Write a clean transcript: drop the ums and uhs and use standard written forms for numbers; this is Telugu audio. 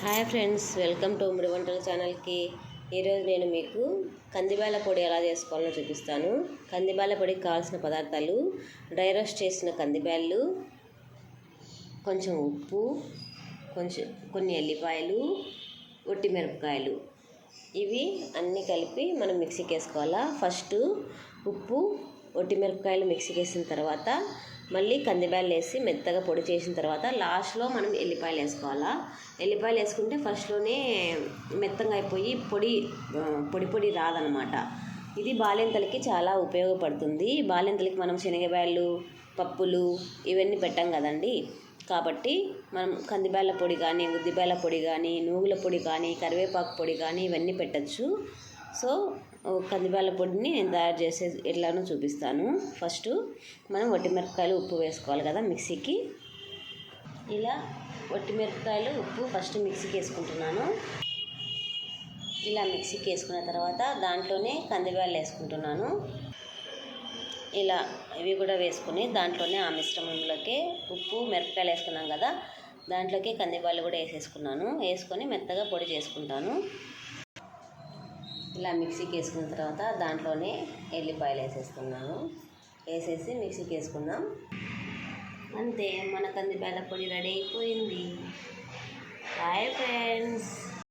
హాయ్ ఫ్రెండ్స్, వెల్కమ్ టు ఉమ్మడి వంటల ఛానల్కి. ఈరోజు నేను మీకు కందిబ్యాల పొడి ఎలా చేసుకోవాలో చూపిస్తాను. కందిబ్యాల పొడికి కావాల్సిన పదార్థాలు: డ్రై రోస్ట్ చేసిన కందిబ్యాళ్ళు, కొంచెం ఉప్పు, కొన్ని ఎల్లిపాయలు, ఒట్టి మిరపకాయలు. ఇవి అన్నీ కలిపి మనం మిక్సీకి వేసుకోవాలా. ఫస్ట్ ఉప్పు, ఒట్టి మిరపకాయలు మిక్సీకి వేసిన తర్వాత మళ్ళీ కందిబ్యాళ్ళు వేసి మెత్తగా పొడి చేసిన తర్వాత లాస్ట్లో మనం ఎల్లిపాయలు వేసుకోవాలా. ఎల్లిపాయలు వేసుకుంటే ఫస్ట్లోనే మెత్తగా అయిపోయి పొడి రాదనమాట. ఇది బాలింతలకి చాలా ఉపయోగపడుతుంది. బాలింతలకి మనం శనగబ్యాళ్ళు, పప్పులు ఇవన్నీ పెట్టాం కదండి. కాబట్టి మనం కందిబ్యాళ్ళ పొడి కానీ, ఉద్దిబ్యాళ్ళ పొడి కానీ, నువ్వుల పొడి కానీ, కరివేపాకు పొడి కానీ ఇవన్నీ పెట్టచ్చు. సో కందిబ్యాళ్ళ పొడిని నేను తయారు చేసే ఎట్లానో చూపిస్తాను. ఫస్ట్ మనం ఒట్టిమిరపకాయలు, ఉప్పు వేసుకోవాలి కదా మిక్సీకి. ఇలా ఒట్టిమిరపకాయలు, ఉప్పు ఫస్ట్ మిక్సీకి వేసుకుంటున్నాను. ఇలా మిక్సీకి వేసుకున్న తర్వాత దాంట్లోనే కందిబ్యాళ్ళు వేసుకుంటున్నాను. ఇలా ఇవి కూడా వేసుకుని దాంట్లోనే ఆ మిశ్రమంలోకి ఉప్పు, మిరపకాయలు వేసుకున్నాం కదా, దాంట్లోకి కందిబ్యాళ్ళు కూడా వేసుకొని మెత్తగా పొడి చేసుకుంటాను. ఇలా మిక్సీకి వేసుకున్న తర్వాత దాంట్లోనే ఎల్లిపాయలు వేసేసి మిక్సీకి వేసుకుందాం. అంతే, మన కందిబ్యాళ్ళ పొడి రెడీ అయిపోయింది. Hi friends.